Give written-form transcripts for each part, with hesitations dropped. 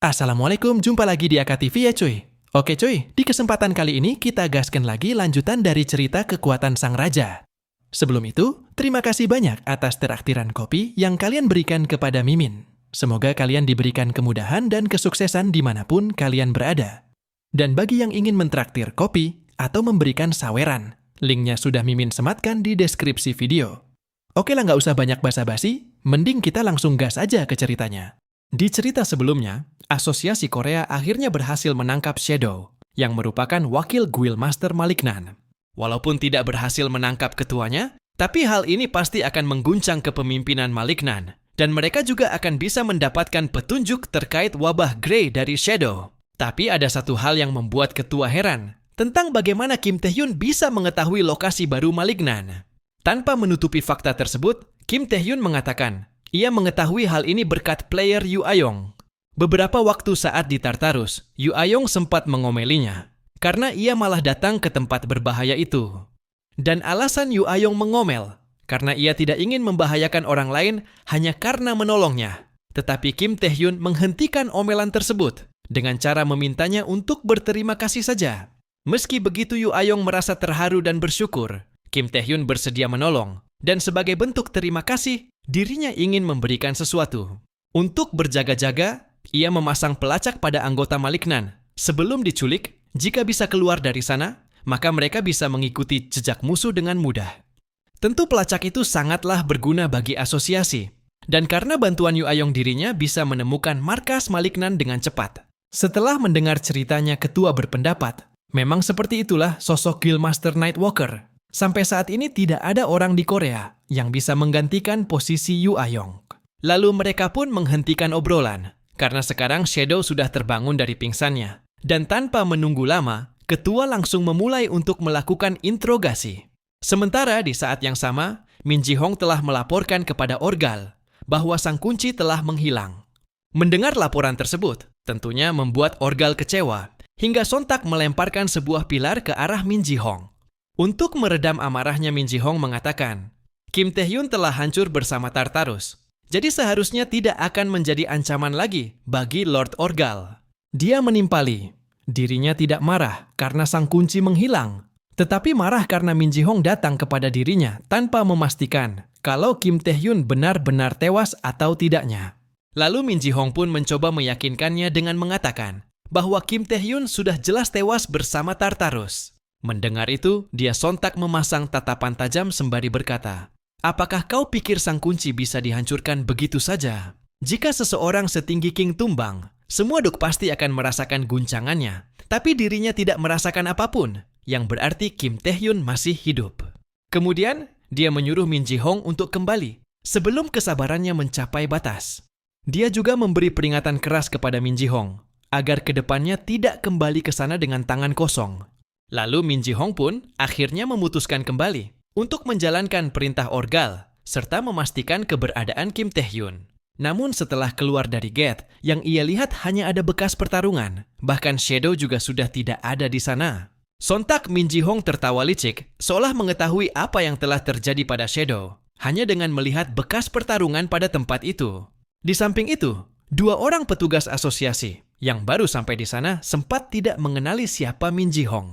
Assalamualaikum, jumpa lagi di AKTV ya cuy. Oke cuy, di kesempatan kali ini kita gaskan lagi lanjutan dari cerita kekuatan sang raja. Sebelum itu, terima kasih banyak atas traktiran kopi yang kalian berikan kepada Mimin. Semoga kalian diberikan kemudahan dan kesuksesan dimanapun kalian berada. Dan bagi yang ingin mentraktir kopi atau memberikan saweran, linknya sudah Mimin sematkan di deskripsi video. Oke lah, nggak usah banyak basa-basi, mending kita langsung gas aja ke ceritanya. Di cerita sebelumnya, Asosiasi Korea akhirnya berhasil menangkap Shadow, yang merupakan wakil Guild Master Malignan. Walaupun tidak berhasil menangkap ketuanya, tapi hal ini pasti akan mengguncang kepemimpinan Malignan, dan mereka juga akan bisa mendapatkan petunjuk terkait wabah Grey dari Shadow. Tapi ada satu hal yang membuat ketua heran, tentang bagaimana Kim Tae-hyun bisa mengetahui lokasi baru Malignan. Tanpa menutupi fakta tersebut, Kim Tae-hyun mengatakan, ia mengetahui hal ini berkat player Yu Ayong. Beberapa waktu saat di Tartarus, Yu Ayong sempat mengomelinya, karena ia malah datang ke tempat berbahaya itu. Dan alasan Yu Ayong mengomel, karena ia tidak ingin membahayakan orang lain hanya karena menolongnya. Tetapi Kim Tae-hyun menghentikan omelan tersebut, dengan cara memintanya untuk berterima kasih saja. Meski begitu Yu Ayong merasa terharu dan bersyukur, Kim Tae-hyun bersedia menolong, dan sebagai bentuk terima kasih, dirinya ingin memberikan sesuatu. Untuk berjaga-jaga, ia memasang pelacak pada anggota Malignan. Sebelum diculik, jika bisa keluar dari sana, maka mereka bisa mengikuti jejak musuh dengan mudah. Tentu pelacak itu sangatlah berguna bagi asosiasi. Dan karena bantuan Yu Ayong dirinya bisa menemukan markas Malignan dengan cepat. Setelah mendengar ceritanya ketua berpendapat, memang seperti itulah sosok Guildmaster Nightwalker. Sampai saat ini tidak ada orang di Korea yang bisa menggantikan posisi Yu Ayong. Lalu mereka pun menghentikan obrolan. Karena sekarang Shadow sudah terbangun dari pingsannya. Dan tanpa menunggu lama, ketua langsung memulai untuk melakukan interogasi. Sementara di saat yang sama, Min Ji-hong telah melaporkan kepada Orgal bahwa sang kunci telah menghilang. Mendengar laporan tersebut, tentunya membuat Orgal kecewa, hingga sontak melemparkan sebuah pilar ke arah Min Ji-hong. Untuk meredam amarahnya, Min Ji-hong mengatakan, Kim Tae-hyun telah hancur bersama Tartarus. Jadi seharusnya tidak akan menjadi ancaman lagi bagi Lord Orgal. Dia menimpali. Dirinya tidak marah karena sang kunci menghilang, tetapi marah karena Min Ji-hong datang kepada dirinya tanpa memastikan kalau Kim Tae-hyun benar-benar tewas atau tidaknya. Lalu Min Ji-hong pun mencoba meyakinkannya dengan mengatakan bahwa Kim Tae-hyun sudah jelas tewas bersama Tartarus. Mendengar itu, dia sontak memasang tatapan tajam sembari berkata, apakah kau pikir sang kunci bisa dihancurkan begitu saja? Jika seseorang setinggi King tumbang, semua duk pasti akan merasakan guncangannya, tapi dirinya tidak merasakan apapun, yang berarti Kim Tae-hyun masih hidup. Kemudian, dia menyuruh Min Ji-hong untuk kembali, sebelum kesabarannya mencapai batas. Dia juga memberi peringatan keras kepada Min Ji-hong, agar kedepannya tidak kembali ke sana dengan tangan kosong. Lalu Min Ji-hong pun akhirnya memutuskan kembali untuk menjalankan perintah Orgal, serta memastikan keberadaan Kim Tae-hyun. Namun setelah keluar dari gate, yang ia lihat hanya ada bekas pertarungan, bahkan Shadow juga sudah tidak ada di sana. Sontak Min Ji-hong tertawa licik, seolah mengetahui apa yang telah terjadi pada Shadow, hanya dengan melihat bekas pertarungan pada tempat itu. Di samping itu, dua orang petugas asosiasi yang baru sampai di sana sempat tidak mengenali siapa Min Ji-hong.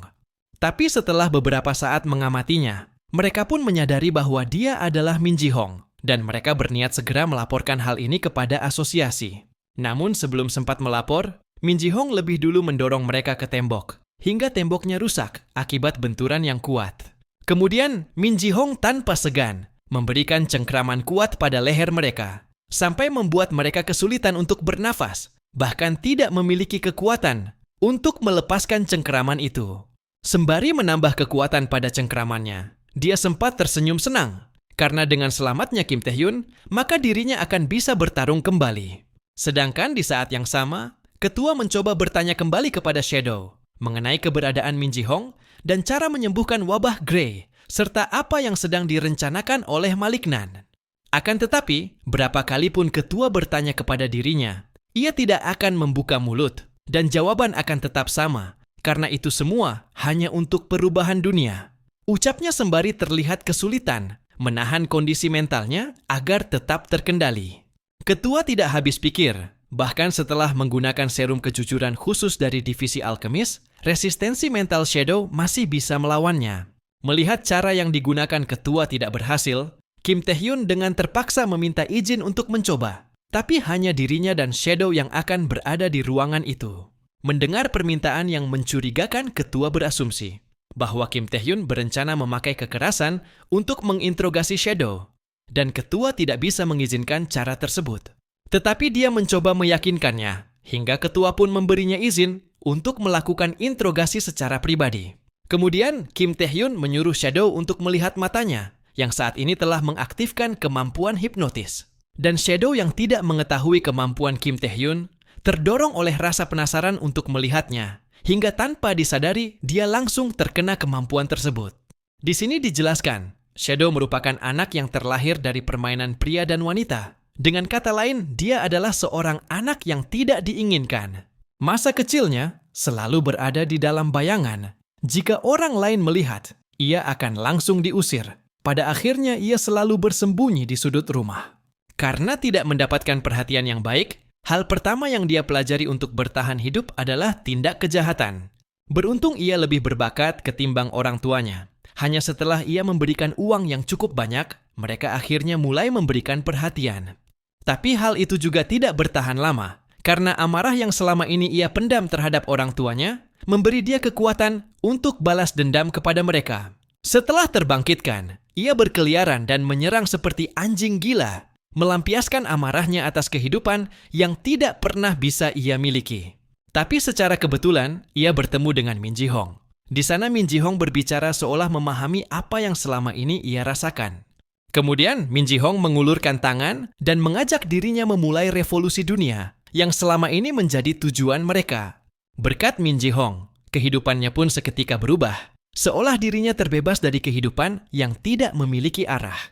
Tapi setelah beberapa saat mengamatinya, mereka pun menyadari bahwa dia adalah Min Ji-hong, dan mereka berniat segera melaporkan hal ini kepada asosiasi. Namun sebelum sempat melapor, Min Ji-hong lebih dulu mendorong mereka ke tembok, hingga temboknya rusak akibat benturan yang kuat. Kemudian Min Ji-hong tanpa segan memberikan cengkraman kuat pada leher mereka, sampai membuat mereka kesulitan untuk bernafas, bahkan tidak memiliki kekuatan untuk melepaskan cengkraman itu. Sembari menambah kekuatan pada cengkramannya, dia sempat tersenyum senang, karena dengan selamatnya Kim Tae-hyun, maka dirinya akan bisa bertarung kembali. Sedangkan di saat yang sama, ketua mencoba bertanya kembali kepada Shadow, mengenai keberadaan Min Ji-hong dan cara menyembuhkan wabah Grey, serta apa yang sedang direncanakan oleh Malignan. Akan tetapi, berapa kali pun ketua bertanya kepada dirinya, ia tidak akan membuka mulut, dan jawaban akan tetap sama, karena itu semua hanya untuk perubahan dunia. Ucapnya sembari terlihat kesulitan menahan kondisi mentalnya agar tetap terkendali. Ketua tidak habis pikir Bahkan setelah menggunakan serum kejujuran khusus dari divisi alkemis, resistensi mental Shadow masih bisa melawannya. Melihat cara yang digunakan ketua tidak berhasil, Kim Tae-hyun dengan terpaksa meminta izin untuk mencoba. Tapi hanya dirinya dan Shadow yang akan berada di ruangan itu. Mendengar permintaan yang mencurigakan, ketua berasumsi bahwa Kim Tae-hyun berencana memakai kekerasan untuk menginterogasi Shadow. Dan ketua tidak bisa mengizinkan cara tersebut. Tetapi dia mencoba meyakinkannya, hingga ketua pun memberinya izin untuk melakukan interogasi secara pribadi. Kemudian, Kim Tae-hyun menyuruh Shadow untuk melihat matanya, yang saat ini telah mengaktifkan kemampuan hipnotis. Dan Shadow yang tidak mengetahui kemampuan Kim Tae-hyun, terdorong oleh rasa penasaran untuk melihatnya, hingga tanpa disadari dia langsung terkena kemampuan tersebut. Di sini dijelaskan, Shadow merupakan anak yang terlahir dari permainan pria dan wanita. Dengan kata lain, dia adalah seorang anak yang tidak diinginkan. Masa kecilnya selalu berada di dalam bayangan. Jika orang lain melihat, ia akan langsung diusir. Pada akhirnya, ia selalu bersembunyi di sudut rumah. Karena tidak mendapatkan perhatian yang baik, hal pertama yang dia pelajari untuk bertahan hidup adalah tindak kejahatan. Beruntung ia lebih berbakat ketimbang orang tuanya. Hanya setelah ia memberikan uang yang cukup banyak, mereka akhirnya mulai memberikan perhatian. Tapi hal itu juga tidak bertahan lama, karena amarah yang selama ini ia pendam terhadap orang tuanya, memberi dia kekuatan untuk balas dendam kepada mereka. Setelah terbangkitkan, ia berkeliaran dan menyerang seperti anjing gila, melampiaskan amarahnya atas kehidupan yang tidak pernah bisa ia miliki. Tapi secara kebetulan, ia bertemu dengan Min Ji-hong. Di sana Min Ji-hong berbicara seolah memahami apa yang selama ini ia rasakan. Kemudian, Min Ji-hong mengulurkan tangan dan mengajak dirinya memulai revolusi dunia yang selama ini menjadi tujuan mereka. Berkat Min Ji-hong, kehidupannya pun seketika berubah, seolah dirinya terbebas dari kehidupan yang tidak memiliki arah.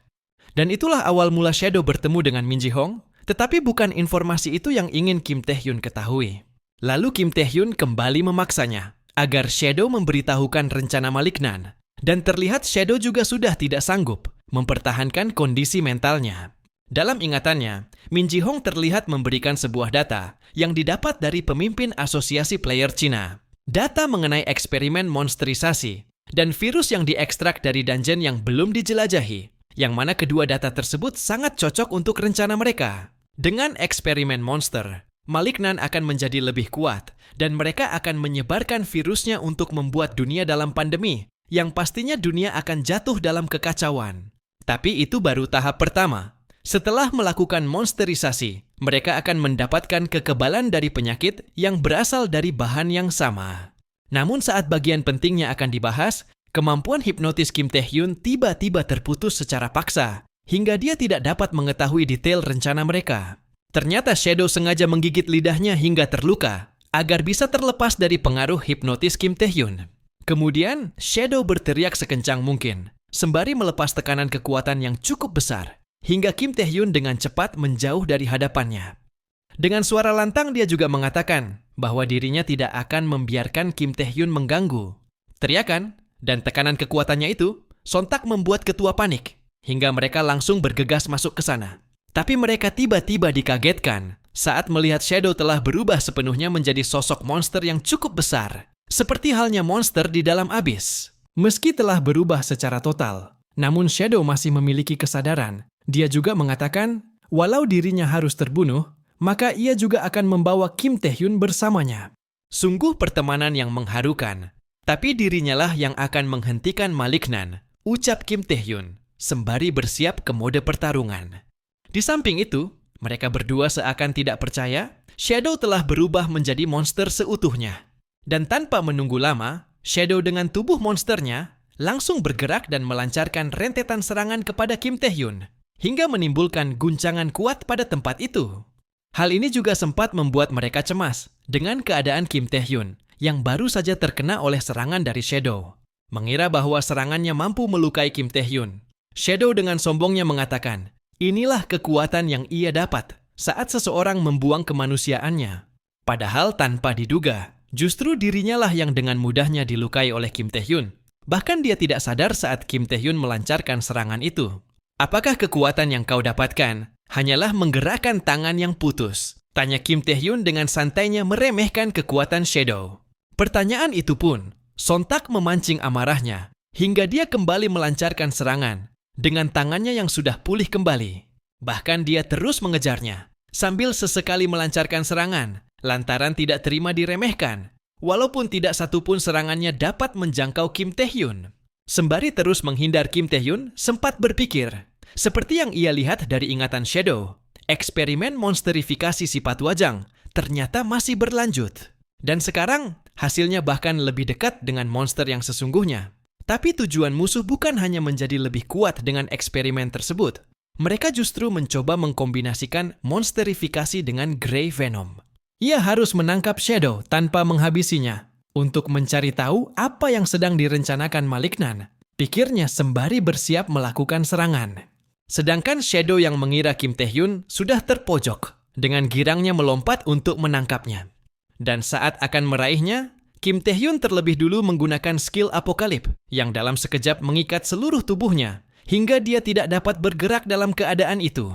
Dan itulah awal mula Shadow bertemu dengan Min Ji-hong, tetapi bukan informasi itu yang ingin Kim Tae-hyun ketahui. Lalu Kim Tae-hyun kembali memaksanya agar Shadow memberitahukan rencana malignan, dan terlihat Shadow juga sudah tidak sanggup mempertahankan kondisi mentalnya. Dalam ingatannya, Min Ji-hong terlihat memberikan sebuah data yang didapat dari pemimpin asosiasi player Cina. Data mengenai eksperimen monsterisasi dan virus yang diekstrak dari dungeon yang belum dijelajahi, yang mana kedua data tersebut sangat cocok untuk rencana mereka. Dengan eksperimen monster, Malignan akan menjadi lebih kuat, dan mereka akan menyebarkan virusnya untuk membuat dunia dalam pandemi, yang pastinya dunia akan jatuh dalam kekacauan. Tapi itu baru tahap pertama. Setelah melakukan monsterisasi, mereka akan mendapatkan kekebalan dari penyakit yang berasal dari bahan yang sama. Namun saat bagian pentingnya akan dibahas, kemampuan hipnotis Kim Tae-hyun tiba-tiba terputus secara paksa, hingga dia tidak dapat mengetahui detail rencana mereka. Ternyata Shadow sengaja menggigit lidahnya hingga terluka, agar bisa terlepas dari pengaruh hipnotis Kim Tae-hyun. Kemudian, Shadow berteriak sekencang mungkin, sembari melepas tekanan kekuatan yang cukup besar, hingga Kim Tae-hyun dengan cepat menjauh dari hadapannya. Dengan suara lantang dia juga mengatakan bahwa dirinya tidak akan membiarkan Kim Tae-hyun mengganggu. Teriakan dan tekanan kekuatannya itu sontak membuat ketua panik, hingga mereka langsung bergegas masuk ke sana. Tapi mereka tiba-tiba dikagetkan saat melihat Shadow telah berubah sepenuhnya menjadi sosok monster yang cukup besar, seperti halnya monster di dalam abyss. Meski telah berubah secara total, namun Shadow masih memiliki kesadaran. Dia juga mengatakan, walau dirinya harus terbunuh, maka ia juga akan membawa Kim Tae-hyun bersamanya. Sungguh pertemanan yang mengharukan, tapi dirinya lah yang akan menghentikan Malignan, ucap Kim Tae-hyun, sembari bersiap ke mode pertarungan. Di samping itu, mereka berdua seakan tidak percaya, Shadow telah berubah menjadi monster seutuhnya. Dan tanpa menunggu lama, Shadow dengan tubuh monsternya langsung bergerak dan melancarkan rentetan serangan kepada Kim Tae-hyun, hingga menimbulkan guncangan kuat pada tempat itu. Hal ini juga sempat membuat mereka cemas dengan keadaan Kim Tae-hyun yang baru saja terkena oleh serangan dari Shadow. Mengira bahwa serangannya mampu melukai Kim Tae-hyun, Shadow dengan sombongnya mengatakan, inilah kekuatan yang ia dapat saat seseorang membuang kemanusiaannya. Padahal tanpa diduga, justru dirinya lah yang dengan mudahnya dilukai oleh Kim Tae-hyun. Bahkan dia tidak sadar saat Kim Tae-hyun melancarkan serangan itu. Apakah kekuatan yang kau dapatkan hanyalah menggerakkan tangan yang putus, Tanya Kim Tae-hyun dengan santainya meremehkan kekuatan Shadow. Pertanyaan itu pun sontak memancing amarahnya hingga dia kembali melancarkan serangan dengan tangannya yang sudah pulih kembali. Bahkan dia terus mengejarnya sambil sesekali melancarkan serangan lantaran tidak terima diremehkan, walaupun tidak satupun serangannya dapat menjangkau Kim Tae-hyun. Sembari terus menghindar, Kim Tae-hyun sempat berpikir, seperti yang ia lihat dari ingatan Shadow, eksperimen monsterifikasi si Patwajang ternyata masih berlanjut. Dan sekarang, hasilnya bahkan lebih dekat dengan monster yang sesungguhnya. Tapi tujuan musuh bukan hanya menjadi lebih kuat dengan eksperimen tersebut. Mereka justru mencoba mengkombinasikan monsterifikasi dengan Grey Venom. Ia harus menangkap Shadow tanpa menghabisinya untuk mencari tahu apa yang sedang direncanakan Maliknan. Pikirnya sembari bersiap melakukan serangan. Sedangkan Shadow yang mengira Kim Tae-hyun sudah terpojok dengan girangnya melompat untuk menangkapnya. Dan saat akan meraihnya, Kim Tae-hyun terlebih dulu menggunakan skill apokalip yang dalam sekejap mengikat seluruh tubuhnya hingga dia tidak dapat bergerak dalam keadaan itu.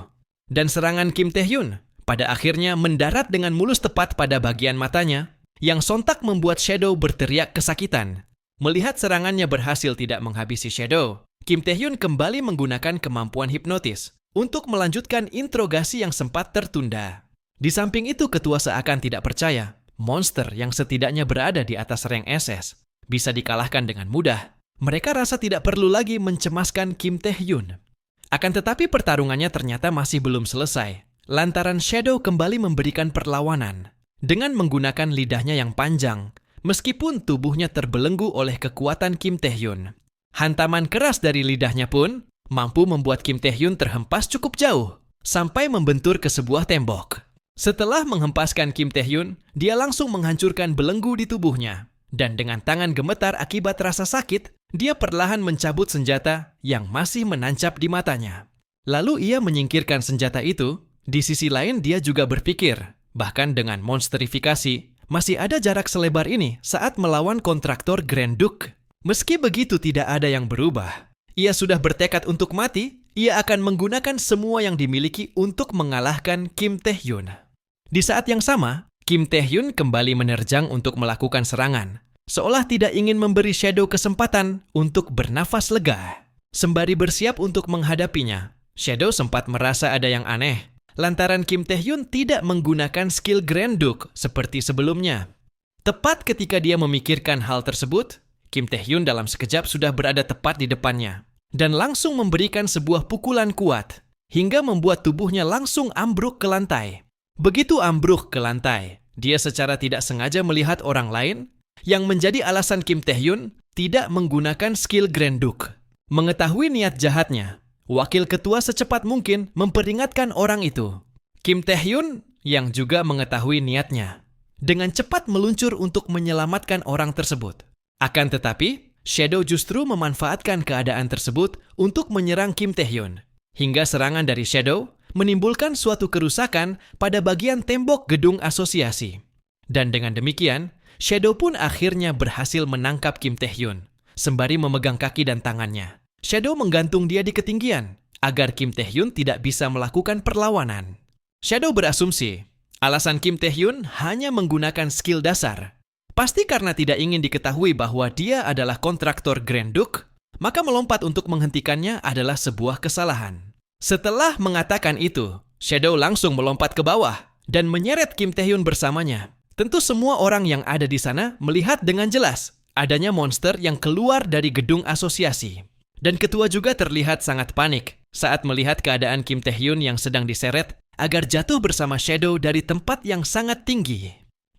Dan serangan Kim Tae-hyun pada akhirnya mendarat dengan mulus tepat pada bagian matanya yang sontak membuat Shadow berteriak kesakitan. Melihat serangannya berhasil tidak menghabisi Shadow, Kim Tae-hyun kembali menggunakan kemampuan hipnotis untuk melanjutkan interogasi yang sempat tertunda. Di samping itu, ketua seakan tidak percaya monster yang setidaknya berada di atas rank SS bisa dikalahkan dengan mudah. Mereka rasa tidak perlu lagi mencemaskan Kim Tae-hyun. Akan tetapi pertarungannya ternyata masih belum selesai, lantaran Shadow kembali memberikan perlawanan dengan menggunakan lidahnya yang panjang, meskipun tubuhnya terbelenggu oleh kekuatan Kim Tae-hyun. Hantaman keras dari lidahnya pun mampu membuat Kim Tae-hyun terhempas cukup jauh, sampai membentur ke sebuah tembok. Setelah menghempaskan Kim Tae-hyun, dia langsung menghancurkan belenggu di tubuhnya. Dan dengan tangan gemetar akibat rasa sakit, dia perlahan mencabut senjata yang masih menancap di matanya. Lalu ia menyingkirkan senjata itu. Di sisi lain dia juga berpikir, bahkan dengan monsterifikasi, masih ada jarak selebar ini saat melawan kontraktor Grand Duke. Meski begitu tidak ada yang berubah. Ia sudah bertekad untuk mati, ia akan menggunakan semua yang dimiliki untuk mengalahkan Kim Tae-hyun. Di saat yang sama, Kim Tae-hyun kembali menerjang untuk melakukan serangan, seolah tidak ingin memberi Shadow kesempatan untuk bernafas lega. Sembari bersiap untuk menghadapinya, Shadow sempat merasa ada yang aneh, lantaran Kim Tae-hyun tidak menggunakan skill Grand Duke seperti sebelumnya. Tepat ketika dia memikirkan hal tersebut, Kim Tae-hyun dalam sekejap sudah berada tepat di depannya, dan langsung memberikan sebuah pukulan kuat, hingga membuat tubuhnya langsung ambruk ke lantai. Begitu ambruk ke lantai, dia secara tidak sengaja melihat orang lain yang menjadi alasan Kim Tae-hyun tidak menggunakan skill Grand Duke. Mengetahui niat jahatnya, wakil ketua secepat mungkin memperingatkan orang itu. Kim Tae-hyun yang juga mengetahui niatnya, dengan cepat meluncur untuk menyelamatkan orang tersebut. Akan tetapi, Shadow justru memanfaatkan keadaan tersebut untuk menyerang Kim Tae-hyun. Hingga serangan dari Shadow menimbulkan suatu kerusakan pada bagian tembok gedung asosiasi. Dan dengan demikian, Shadow pun akhirnya berhasil menangkap Kim Tae-hyun, sembari memegang kaki dan tangannya. Shadow menggantung dia di ketinggian, agar Kim Tae-hyun tidak bisa melakukan perlawanan. Shadow berasumsi, alasan Kim Tae-hyun hanya menggunakan skill dasar. Pasti karena tidak ingin diketahui bahwa dia adalah kontraktor Grand Duke, maka melompat untuk menghentikannya adalah sebuah kesalahan. Setelah mengatakan itu, Shadow langsung melompat ke bawah dan menyeret Kim Tae-hyun bersamanya. Tentu semua orang yang ada di sana melihat dengan jelas adanya monster yang keluar dari gedung asosiasi. Dan ketua juga terlihat sangat panik saat melihat keadaan Kim Tae-hyun yang sedang diseret agar jatuh bersama Shadow dari tempat yang sangat tinggi.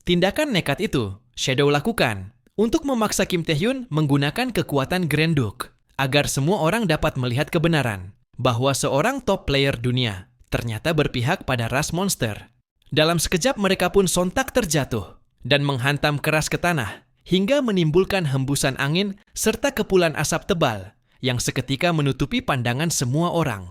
Tindakan nekat itu Shadow lakukan untuk memaksa Kim Tae-hyun menggunakan kekuatan Grand Duke agar semua orang dapat melihat kebenaran bahwa seorang top player dunia ternyata berpihak pada ras monster. Dalam sekejap mereka pun sontak terjatuh dan menghantam keras ke tanah hingga menimbulkan hembusan angin serta kepulan asap tebal yang seketika menutupi pandangan semua orang.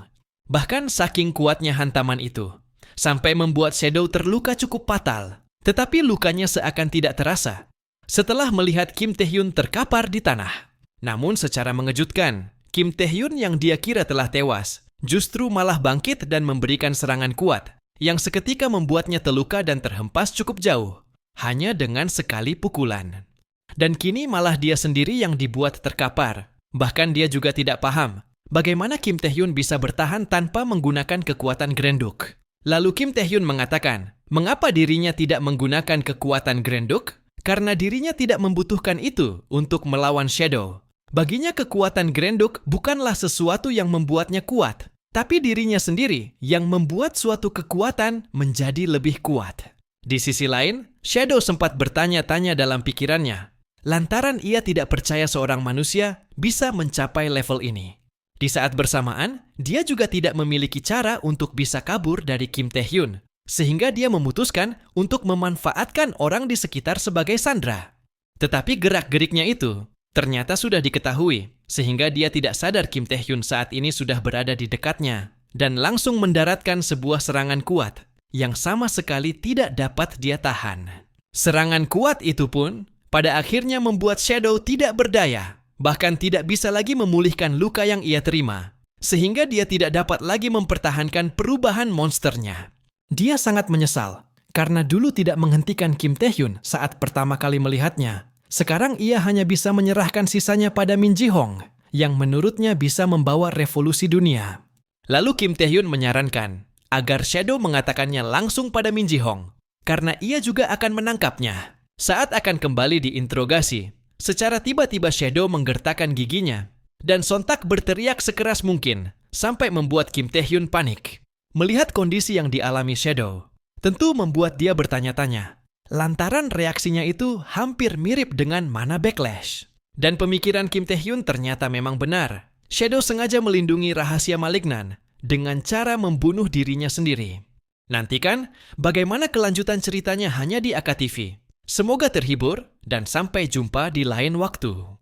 Bahkan saking kuatnya hantaman itu, sampai membuat Shadow terluka cukup fatal. Tetapi lukanya seakan tidak terasa setelah melihat Kim Tae-hyun terkapar di tanah. Namun secara mengejutkan, Kim Tae-hyun yang dia kira telah tewas, justru malah bangkit dan memberikan serangan kuat yang seketika membuatnya terluka dan terhempas cukup jauh, hanya dengan sekali pukulan. Dan kini malah dia sendiri yang dibuat terkapar. Bahkan dia juga tidak paham bagaimana Kim Tae-hyun bisa bertahan tanpa menggunakan kekuatan Grenduk. Lalu Kim Tae-hyun mengatakan, mengapa dirinya tidak menggunakan kekuatan Grenduk? Karena dirinya tidak membutuhkan itu untuk melawan Shadow. Baginya kekuatan Grenduk bukanlah sesuatu yang membuatnya kuat, tapi dirinya sendiri yang membuat suatu kekuatan menjadi lebih kuat. Di sisi lain, Shadow sempat bertanya-tanya dalam pikirannya, lantaran ia tidak percaya seorang manusia bisa mencapai level ini. Di saat bersamaan, dia juga tidak memiliki cara untuk bisa kabur dari Kim Tae-hyun, sehingga dia memutuskan untuk memanfaatkan orang di sekitar sebagai sandera. Tetapi gerak-geriknya itu ternyata sudah diketahui, sehingga dia tidak sadar Kim Tae-hyun saat ini sudah berada di dekatnya dan langsung mendaratkan sebuah serangan kuat yang sama sekali tidak dapat dia tahan. Serangan kuat itu pun pada akhirnya membuat Shadow tidak berdaya, bahkan tidak bisa lagi memulihkan luka yang ia terima, sehingga dia tidak dapat lagi mempertahankan perubahan monsternya. Dia sangat menyesal karena dulu tidak menghentikan Kim Tae-hyun saat pertama kali melihatnya. Sekarang ia hanya bisa menyerahkan sisanya pada Min Ji-hong, yang menurutnya bisa membawa revolusi dunia. Lalu Kim Tae-hyun menyarankan agar Shadow mengatakannya langsung pada Min Ji-hong, karena ia juga akan menangkapnya. Saat akan kembali diinterogasi, secara tiba-tiba Shadow menggertakkan giginya, dan sontak berteriak sekeras mungkin, sampai membuat Kim Tae-hyun panik. Melihat kondisi yang dialami Shadow, tentu membuat dia bertanya-tanya, lantaran reaksinya itu hampir mirip dengan mana backlash. Dan pemikiran Kim Tae-hyun ternyata memang benar. Shadow sengaja melindungi rahasia malignan dengan cara membunuh dirinya sendiri. Nantikan bagaimana kelanjutan ceritanya hanya di AKTV. Semoga terhibur dan sampai jumpa di lain waktu.